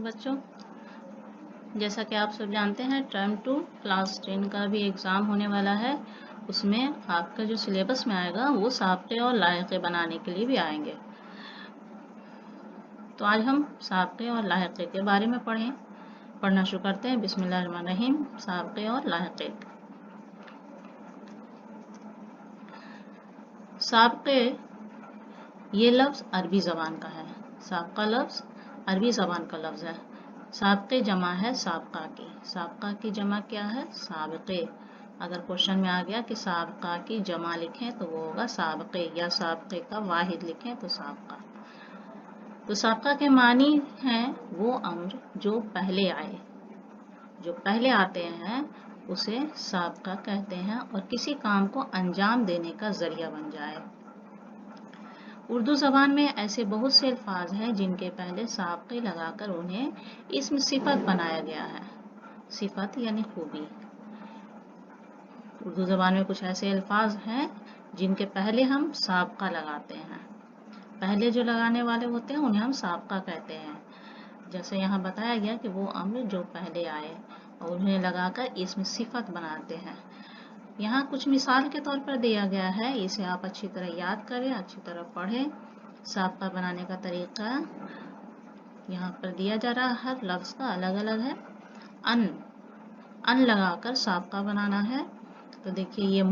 بچوں، جیسا کہ آپ سب جانتے ہیں ٹرم 2 کلاس 10 کا بھی ایگزام ہونے والا ہے۔ اس میں آپ کا جو سلیبس میں آئے گا وہ سابقے اور لاحقے بنانے کے لیے بھی آئیں گے۔ تو آج ہم سابقے اور لاحقے کے بارے میں پڑھنا شروع کرتے ہیں۔ بسم اللہ الرحمن الرحیم۔ سابقے اور لاحقے۔ سابقے یہ لفظ عربی زبان کا ہے۔ سابقہ لفظ عربی زبان کا لفظ ہے۔ سابقے جمع ہے سابقہ کی۔ سابقہ کی جمع کیا ہے؟ سابقے۔ اگر کوشچن میں آ گیا کہ سابقہ کی جمع لکھیں تو وہ ہوگا سابقے، یا سابقے کا واحد لکھیں تو سابقہ۔ تو سابقہ کے معنی ہیں وہ امر جو پہلے آئے، جو پہلے آتے ہیں اسے سابقہ کہتے ہیں، اور کسی کام کو انجام دینے کا ذریعہ بن جائے۔ اردو زبان میں ایسے بہت سے الفاظ ہیں جن کے پہلے سابقے لگا کر انہیں اسم صفت بنایا گیا ہے۔ صفت یعنی خوبی۔ اردو زبان میں کچھ ایسے الفاظ ہیں جن کے پہلے ہم سابقہ لگاتے ہیں۔ پہلے جو لگانے والے ہوتے ہیں انہیں ہم سابقہ کہتے ہیں۔ جیسے یہاں بتایا گیا کہ وہ امر جو پہلے آئے اور انہیں لگا کر اسم صفت بناتے ہیں۔ یہاں کچھ مثال کے طور پر دیا گیا ہے، اسے آپ اچھی طرح یاد کریں، اچھی طرح پڑھیں۔ سابقہ بنانے کا طریقہ یہاں پر دیا جا رہا، ہر لفظ کا الگ الگ ہے۔ ان لگا کر سابقہ بنانا ہے۔ تو دیکھیے یہ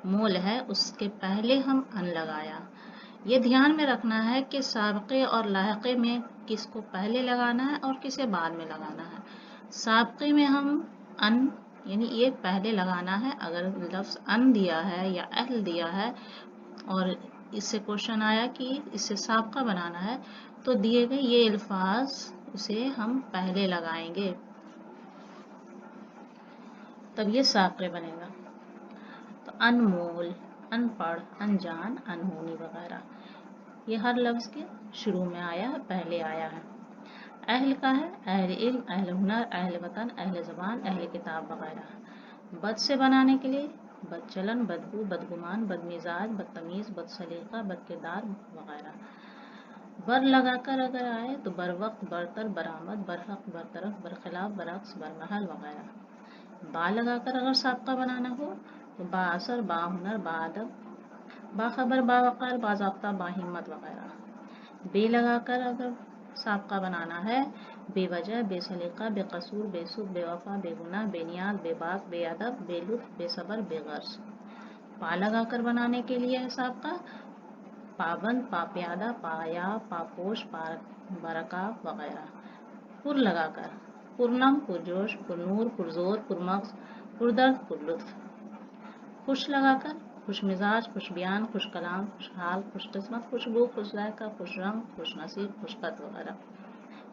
مول ہے، اس کے پہلے ہم ان لگایا۔ یہ دھیان میں رکھنا ہے کہ سابقے اور لاحقے میں کس کو پہلے لگانا ہے اور کسے بعد میں لگانا ہے۔ سابقے میں ہم ان یعنی یہ پہلے لگانا ہے۔ اگر لفظ ان دیا ہے یا اہل دیا ہے اور اس سے کوشچن آیا کہ اس سے سابقہ بنانا ہے تو دیے گئے یہ الفاظ اسے ہم پہلے لگائیں گے، تب یہ سابقے بنے گا۔ تو انمول، ان پڑھ، انجان، انہونی وغیرہ یہ ہر لفظ کے شروع میں آیا ہے، پہلے آیا ہے۔ اہل کا ہے اہل علم، اہل ہنر، اہل وطن، اہل زبان، اہل کتاب وغیرہ۔ بد سے بنانے کے لیے بد چلن، بدبو، بدگمان، بدمزاج، بدتمیز، بد سلیقہ، بد کردار وغیرہ۔ بر لگا کر اگر آئے تو بروقت، برتر، برآمد، برحق، برطرف، برخلاف، برعکس، برمحل وغیرہ۔ با لگا کر اگر سابقہ بنانا ہو تو با اثر، با ہنر، با ادب، باخبر، باوقار، باضابطہ، باہمت وغیرہ۔ بے لگا کر اگر سابقہ بنانا ہے بے وجہ، بے سلیقہ، بے قصور، بے سود، بے وفا، بے گناہ، بے نیاز، بے باک، بے ادب، بے لطف، بے صبر، بے غرض۔ پا لگا کر بنانے کے لیے ہے سابقہ پابند، پاپیادہ، پایاب، پاپوش، برکاف وغیرہ۔ پر لگا کر پرنم، پرجوش، پرنور، پرزور، پرمغز، پردرد، پرلطف۔ خوش لگا کر خوش مزاج، خوش بیان، خوش کلام، خوش حال، خوش قسمت، خوشبو، خوش ذائقہ، خوش رنگ، خوش نصیب، خوش خط وغیرہ۔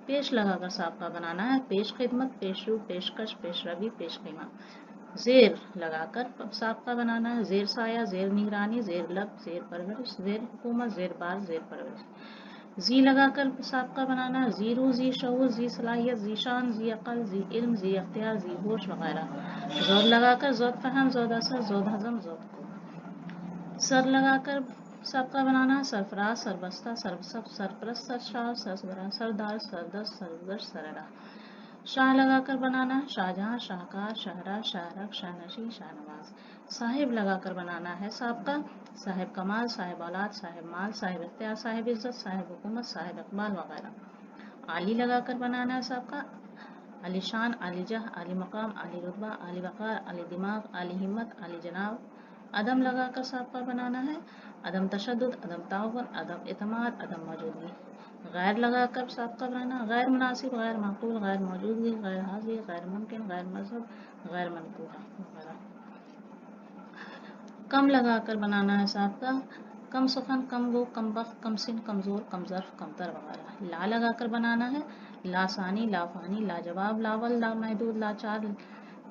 پیش لگا کر سابقہ بنانا ہے پیش خدمت، پیش رو، پیشکش، پیش روی، پیش خیمہ۔ زیر لگا کر سابقہ بنانا ہے زیر سایہ، زیر نگرانی، زیر لب، زیر پرورش، زیر حکومت، زیر بار، زیر پرورش۔ زی لگا کر سابقہ بنانا ہے زی روح، زی شعور، زی صلاحیت، زی شان، زی عقل، زی علم، زی اختیار، زی ہوش وغیرہ۔ زود لگا کر زود فہم، زود اثر، زود ہضم، زود قوت۔ سر لگا کر سابقہ بنانا ہے سرفراز، سربستہ، سرپرست، سرشار، سربراہ، سردار، سردست، سرگزشت، سرراہ۔ شاہ لگا کر بنانا ہے شاہجہاں، شاہکار، شاہراہ، شاہرخ، شاہنشین، شاہنواز۔ صاحب لگا کر بنانا ہے سابقہ صاحب کمال، صاحب اولاد، صاحب مال، صاحب اختیار، صاحب عزت، صاحب حکومت، صاحب اقبال وغیرہ۔ عالی لگا کر بنانا ہے سابقہ عالی شان، عالی جاہ، عالی مقام، عالی رتبہ، عالی وقار، عالی دماغ، عالی ہمت، عالی جناب۔ عدم لگا کر سابقہ بنانا ہے عدم تشدد، عدم تعاون، عدم اعتماد، عدم موجودگی۔ غیر لگا کر سابقہ بنانا غیر مناسب، غیر معقول، غیر موجودگی، غیر حاضر، غیر ممکن، غیر مذہب، غیر منقولہ وغیرہ۔ کم لگا کر بنانا ہے سابقہ کم سخن، کم گو، کم بخت، کم سن، کمزور، کم ظرف، کمتر وغیرہ۔ لا لگا کر بنانا ہے لا ثانی، لا فانی، لا جواب، لا ول، لا محدود، لا چار،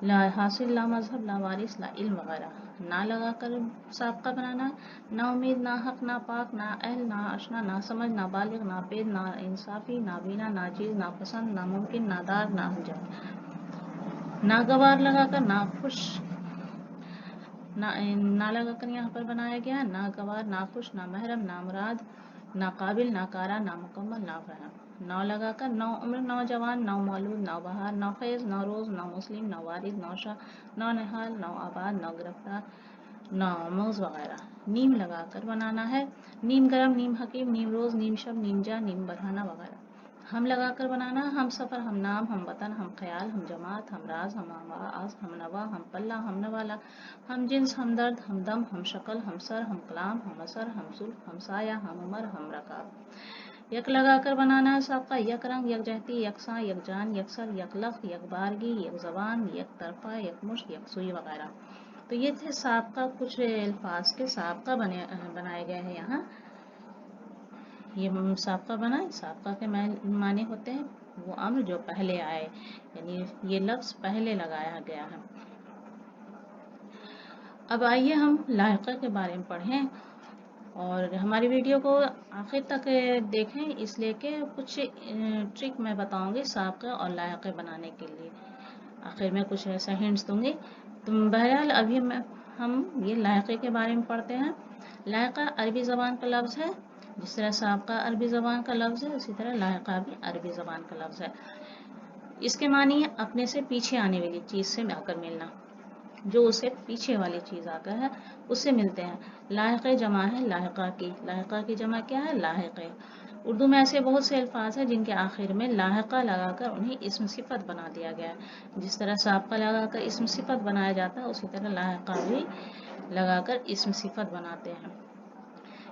لا حاصل، لا مذہب، لا وارث، لا علم وغیرہ۔ نا لگا کر سابقہ بنانا ہے نا امید، نا حق، نا پاک، نا اہل، نا آشنا، نا سمجھ، نا بالغ، نا پید، نا انصافی، نا بینا، نا چیز، نا پسند، نا ممکن، نا دار، نا ہنجار۔ ناگوار لگا کر ناخوش، نا لگا کر یہاں پر بنایا گیا ناگوار، ناخوش، نامحرم، نامراد، ناقابل، ناکارہ، نامکمل، نافہم۔ नौ लगाकर नौ उम्र, नौजवान, नौ मौलूद, नौ बहार, नौ खेज, नौ रोज, नौ मुस्लिम, नौ वारिद, नौ शाह, नौ निहाल, नौ आबाद, नौ गिरफ्तार, नौ मौज वगैरह। नीम लगाकर बनाना है नीम गरम, नीम हकीम, नीम रोज, नीम शब, नीम जा, नीम बरहाना वगैरह। हम लगाकर बनाना हम सफ़र, हम नाम, हम वतन, हम ख्याल, हम जमात, हम राज, हम आवाज़, हम नवा, हम पल्ला, हम नवाला, हम जिन्स, हम दर्द, हम दम, हम शक्ल, हम सर, हम कलाम, हम असर, हम जुल्फ, हम साया, हम उमर, हम रकाब। यक लगाकर बनाना है सबका, यक रंग, यक जहती, यकसा, यकजान, यकसर, यकलख, यक बारगी, यक जबान, यक तरफा, यक मुश्क, यक सुई वगैरह। तो ये थे साबका, कुछ अल्फाज के साबका बनाए गए हैं यहाँ। ये साबका बना, साबका के माने होते हैं वो अम्र जो पहले आए, यानी ये लफ्ज़ पहले लगाया गया है। अब आइए हम लायक़ा के बारे में पढ़ें और हमारी वीडियो को आखिर तक देखें, इसलिए कि कुछ ट्रिक मैं बताऊंगी साबका और लायक़ा बनाने के लिए। आखिर में कुछ ऐसा हिंट्स दूंगी। तो बहरहाल अभी हम ये लायक़े के बारे में पढ़ते हैं। लायक़ा अरबी ज़बान का लफ्ज़ है, जिस तरह साबका अरबी ज़बान का लफ्ज़ है उसी तरह लायक़ा भी अरबी ज़बान का लफ्ज़ है। इसके मानी है अपने से पीछे आने वाली चीज़ से आकर मिलना, जो उसे पीछे वाली चीज़ आकर है उससे मिलते हैं। लायक़े जमा है लाहिक़ा की, लाहिक़ा की जमा क्या है? लाहिक़े। उर्दू में ऐसे बहुत से अल्फाज हैं जिनके आखिर में लाहिक़ा लगाकर उन्हें इस्म सिफ़त बना दिया गया है। जिस तरह साबका लगाकर इस्म सिफ़त बनाया जाता है उसी तरह लाहिक़ा भी लगाकर इस्म सिफ़त बनाते हैं।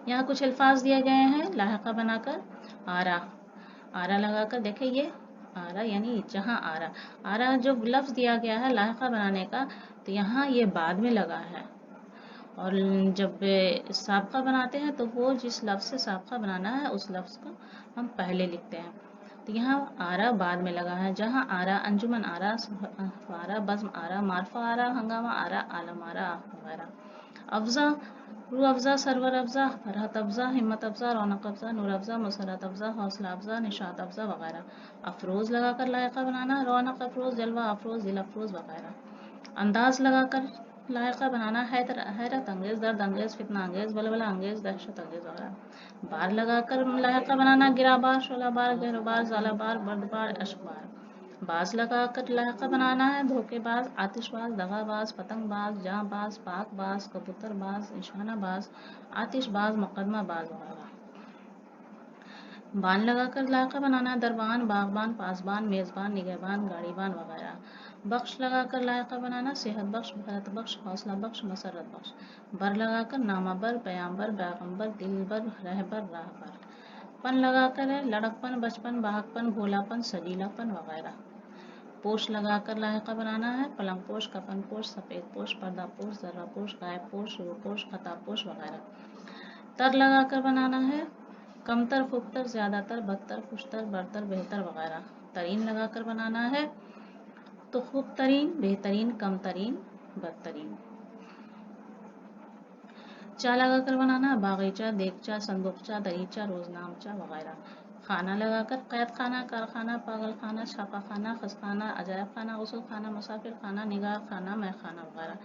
यहाँ कुछ अल्फाज दिए गए हैं लाहिक़ा बनाकर। आरा, आरा लगाकर देखिए, ये आरा यानी जहाँ आरा, आरा जो लफ्ज़ दिया गया है लाहिक़ा बनाने का, तो यहाँ ये बाद में लगा है। और जब साबका बनाते हैं तो वो जिस लफ्ज़ से साबका बनाना है उस लफ्ज़ को हम पहले लिखते हैं। तो यहाँ आरा बाद में लगा है। जहाँ आरा, अंजुमन आरा, आरा, बज़्म आरा, मारफा आरा, हंगामा आरा, आलम आरा वगैरह। अफ़ज़ा, रूह अफ़ज़ा, सरवर अफ़ज़ा, फरहत अफ़ज़ा, हिम्मत अफ़ज़ा, रौनक अफ़ज़ा, नूर अफ़ज़ा, मसरत अफ़ज़ा, हौसला अफ़ज़ा, निशात अफ़ज़ा वगैरह। अफ़रोज़ लगाकर लायक़ा बनाना, रौनक अफ़रोज़, जलवा अफ़रोज़, दिल अफ़रोज़ वगैरह। अंदाज़ लगाकर लायक़ा बनाना, हैरत अंगेज़, दर्द अंगेज़, फितना अंगेज़, बलबला अंगेज़, दहशत अंगेज़ वगैरह। बार लगाकर लायक़ा बनाना, गिरा बार, शोला बार, गहरा बार, ज़ाला बार, बर्द बार, अश्क बार। बाज लगाकर लायक़ा बनाना है, धोखेबाज, आतिशबाज, दगाबाज, पतंगबाज, जाँबाज, पाकबाज, कबूतरबाज, निशानाबाज, आतिशबाज, मुकदमाबाज वगैरह। बान लगाकर लायक़ा बनाना, दरबान, बागबान, पासबान, मेज़बान, निगहबान, गाड़ीबान वगैरह। बख्श लगाकर लायक़ा बनाना, सेहत बख्श, बरत बख्श, हौसला बख्श, मसरत बख्श। बर लगाकर नामाबर, पैगम्बर, पैगम्बर, दिलबर, रहबर, राहबर। पन लगाकर है लड़कपन, बचपन, बाहकपन, भोलापन, सजीलापन वगैरह। पोश लगाकर लायक़ा बनाना है, पलंग पोश, कफन पोश, सफ़ेद पोश, पर्दा पोश, जर्रा पोश, गायब पोश, रूपोश, खता पोश वगैरह। तर लगाकर बनाना है, कमतर, खूबतर, ज़्यादातर, बदतर, खुशतर, बरतर, बेहतर वगैरह। तरीन लगाकर बनाना है तो खूब तरीन, बेहतरीन, कमतरीन, बदतरीन। चा लगाकर बनाना, बागीचा, देगचा, संदूकचा, दरीचा, रोजनामचा वगैरह। खाना लगाकर कैद खाना, कारखाना, पागल खाना, छापा खाना, खसखाना, अजायब खाना, गुसल खाना, मुसाफिर खाना, निगाह खाना, मैखाना वगैरह।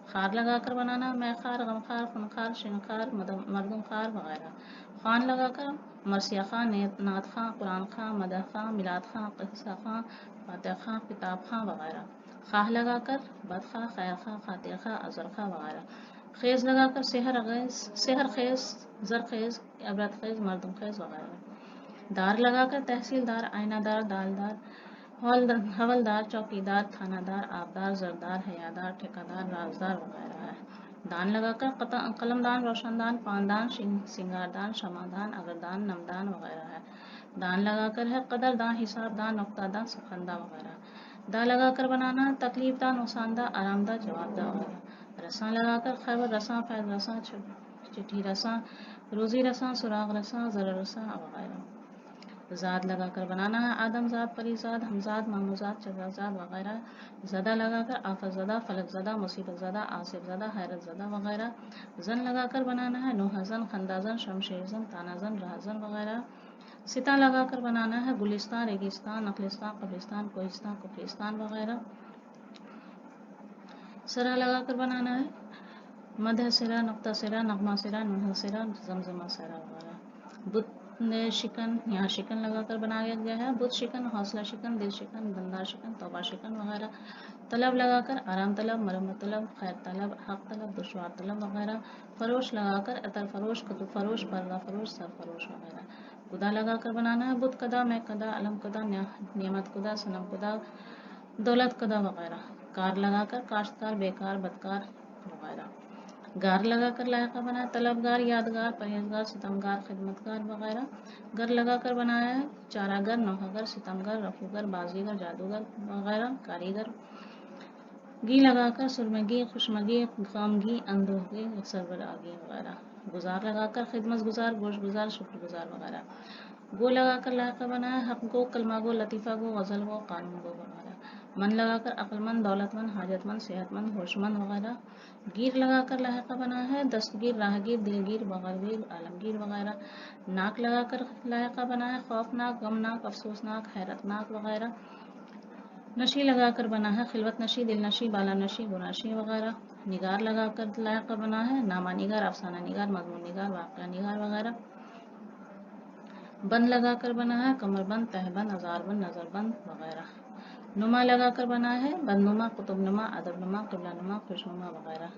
खार लगाकर बनाना, मैखार, गमखार, खुनखार, शिनखार, मरदुम खार वगैरह। खान लगाकर मरसिया खां, नात खां, कुरान खां, मदह खां, मिलाद खां, किस्सा खां, फातिहा खां, किताब खां वगैरह। खाह लगाकर बदखा, खैर खा, खातिर खा, अजर खा वगैरह। खेज लगाकर सेहर खेज, जर खेज, अबरत खेज, मरदुम खेज वगैरह। दार लगाकर तहसीलदार, आइनादार, दालदार, हवलदार, चौकीदार, थानादार, आबदार, जरदार, हयादार, ठेकादार, राजदार वगैरह है। दान लगाकर कलमदान, रोशनदान, पानदान, सिंगारदान, शमादान, अगरदान, नमदान वगैरह है। दान लगाकर है कदरदान, हिसाबदान, नुक्तादान, सुखनदा वगैरह। दा लगाकर बनाना, तकलीफदा, नुकसानदा, आरामदा, जवाबदा वगैरह। रसां लगाकर खैबर रसां, फैज़ रसां, चिट्ठी रसां, रोज़ी रसां, सुराग रसां, ज़र रसां वगैरह। ज़ाद लगाकर बनाना है, आदमज़ाद, परीज़ाद, हमज़ाद, मामूज़ाद, चज़ाज़ाद वगैरह। ज़दा लगाकर आफत ज़दा, फलक ज़दा, मुसीबत ज़दा, आसिफ ज़दा, हैरत ज़दा वगैरह। ज़न लगाकर बनाना है, नूहज़न, खंदाज़न, शमशेरज़न, तानाज़न, राहज़न वगैरह। सिता लगाकर बनाना है, गुलिस्तान, रेगिस्तान, नखलिस्तान, कब्रिस्तान, कोहिस्तान, कुफरिस्तान वगैरह। सरा लगाकर बनाना है, मदह सिरा, नुक्ता सिरा, नगमा सिरा, नुह सिरा, जमजमा सिरा वगैरह। शिकन, यहाँ शिकन लगाकर बनाया गया है। बुत शिकन, हौसला शिकन, दिल शिकन, दमदार शिकन, तौबा शिकन वगैरह। तलब लगाकर आराम तलब, मरम्मत तलब, खैर तलब, हक तलब, दुश्वार तलब वगैरह। फरोश लगाकर अतर फरोश, कुतुब फरोश, पर्दा फरोश, सर फरोश वगैरह। कुदा लगाकर बनाना है। बुत कदा, मैं कदा, अलम कदा, नियमत कुदा, सनम कुदा, दौलत कदा वगैरह। कार लगाकर काश्तकार, बेकार, बदकार वगैरह। गार लगाकर लायका बनाया। तलबगार, यादगार, परहेजगार, सितमगार, खिदमतगार वगैरह। गर लगाकर बनाया है। चारागर, नौहागर, सितमगर, रफूगर, बाजीगर, जादूगर वगैरह। कारीगर। घी लगाकर सुरमगी, खुशमगी, गमगी, अंदोगी, सरबरागी वगैरह। गुजार लगाकर खिदमत गुजार, गोश गुजार, शुक्र गुजार वगैरह। गो लगाकर लायका बनाया। हक गो, कलमा गो, लतीफ़ा गो, गज़ल गो, कानून गो वगैरह। मन लगाकर अक्लमंद, दौलतमंद, हाजतमंद, सेहतमंद, होशमंद वगैरह। गिर लगाकर लायका बना है। दस्तगीर, राहगीर, दिलगीर, बगलगीर, आलमगीर वगैरह। नाक लगाकर लायका बना है। खौफनाक, गमनाक, अफसोसनाक, हैरतनाक वगैरह। नशी लगाकर बना है। खिलवत नशी, दिल नशी, बाला नशी, गुनाशी वगैरह। निगार लगाकर लायका बना है। नामा निगार, अफसाना निगार, मजमून निगार, वाक़या निगार वगैरह। बंद लगाकर बना है। कमरबंद, तहबंद, अजारबंद, नजरबंद वगैरह। नुमा लगाकर बना है। बदनुमा, कुतुबनुमा, अदबनुमा, क़िबलानुमा, खुशनुमा वगैरह।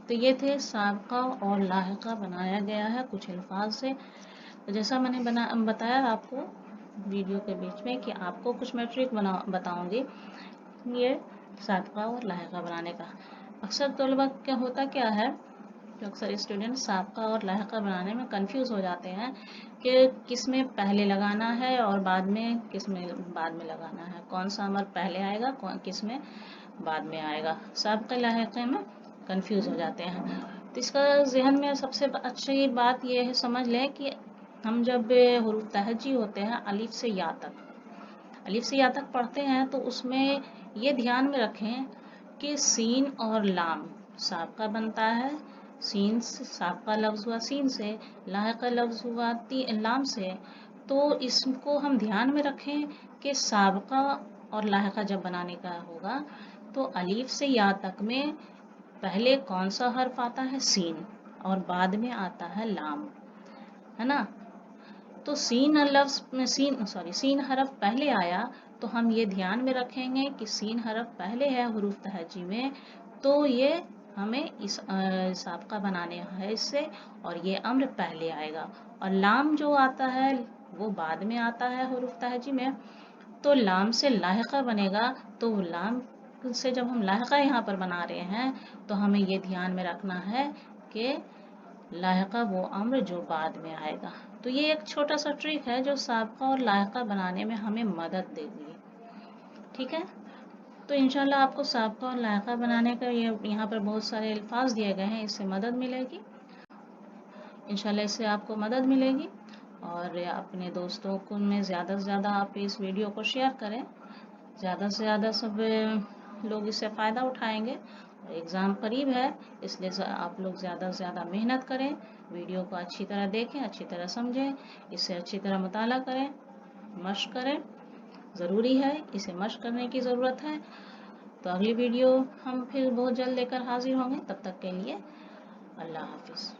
तो ये थे साबका और लाहिका बनाया गया है कुछ अल्फाज से। तो जैसा मैंने बताया आपको वीडियो के बीच में कि आपको कुछ मैट्रिक बताऊंगी ये साबका और लाहिका बनाने का। अक्सर तलबा क्या होता क्या है कि अक्सर स्टूडेंट साबका और लाहिका बनाने में कंफ्यूज हो जाते हैं कि किस में पहले लगाना है और बाद में किस में बाद में लगाना है, कौन सा अमर पहले आएगा किस में बाद में आएगा। साबका लाहिका में कंफ्यूज हो जाते हैं। तो इसका जहन में सबसे अच्छी बात यह है, समझ लें कि हम जब हुरूफ तहज्जी होते हैं अलिफ से या तक पढ़ते हैं तो उसमें ये ध्यान में रखें कि सीन और लाम साबका बनता है। सीन साबका लफ्ज़ हुआ सीन से, लाहिका लफ्ज़ हुआ लाम से। तो इसको हम ध्यान में रखें कि साबका और लाहिका जब बनाने का होगा तो अलिफ से या तक में पहले कौन सा हर्फ आता है, सीन, और बाद में आता है लाम, है ना। तो सीन हरफ पहले आया तो हम ये ध्यान में रखेंगे कि सीन हरफ पहले है हुरूफ तहज्जी में, तो ये हमें इस साबका बनाने है इससे, और ये अम्र पहले आएगा। और लाम जो आता है वो बाद में आता है हुरूफ तहज्जी में, तो लाम से लाहिका बनेगा। तो लाम से जब हम लाहिका यहाँ पर बना रहे हैं तो हमें ये ध्यान में रखना है कि लाहिका वो अम्र जो बाद में आएगा। तो ये एक छोटा सा ट्रिक है जो साबका और लाहिका बनाने में हमें मदद देगी। ठीक है, तो इंशाल्लाह आपको साबका और लाहिका बनाने का ये यहाँ पर बहुत सारे अल्फाज दिए गए हैं, इससे मदद मिलेगी इंशाल्लाह, इससे आपको मदद मिलेगी। और अपने दोस्तों को में ज़्यादा से ज़्यादा आप इस वीडियो को शेयर करें, ज़्यादा से ज़्यादा सब लोग इससे फ़ायदा उठाएंगे। एग्ज़ाम करीब है इसलिए आप लोग ज़्यादा से ज़्यादा मेहनत करें, वीडियो को अच्छी तरह देखें, अच्छी तरह समझें, इससे अच्छी तरह मुताला करें, मश्क करें, ज़रूरी है, इसे मश्क करने की ज़रूरत है। तो अगली वीडियो हम फिर बहुत जल्द लेकर हाजिर होंगे, तब तक के लिए अल्लाह हाफिज़।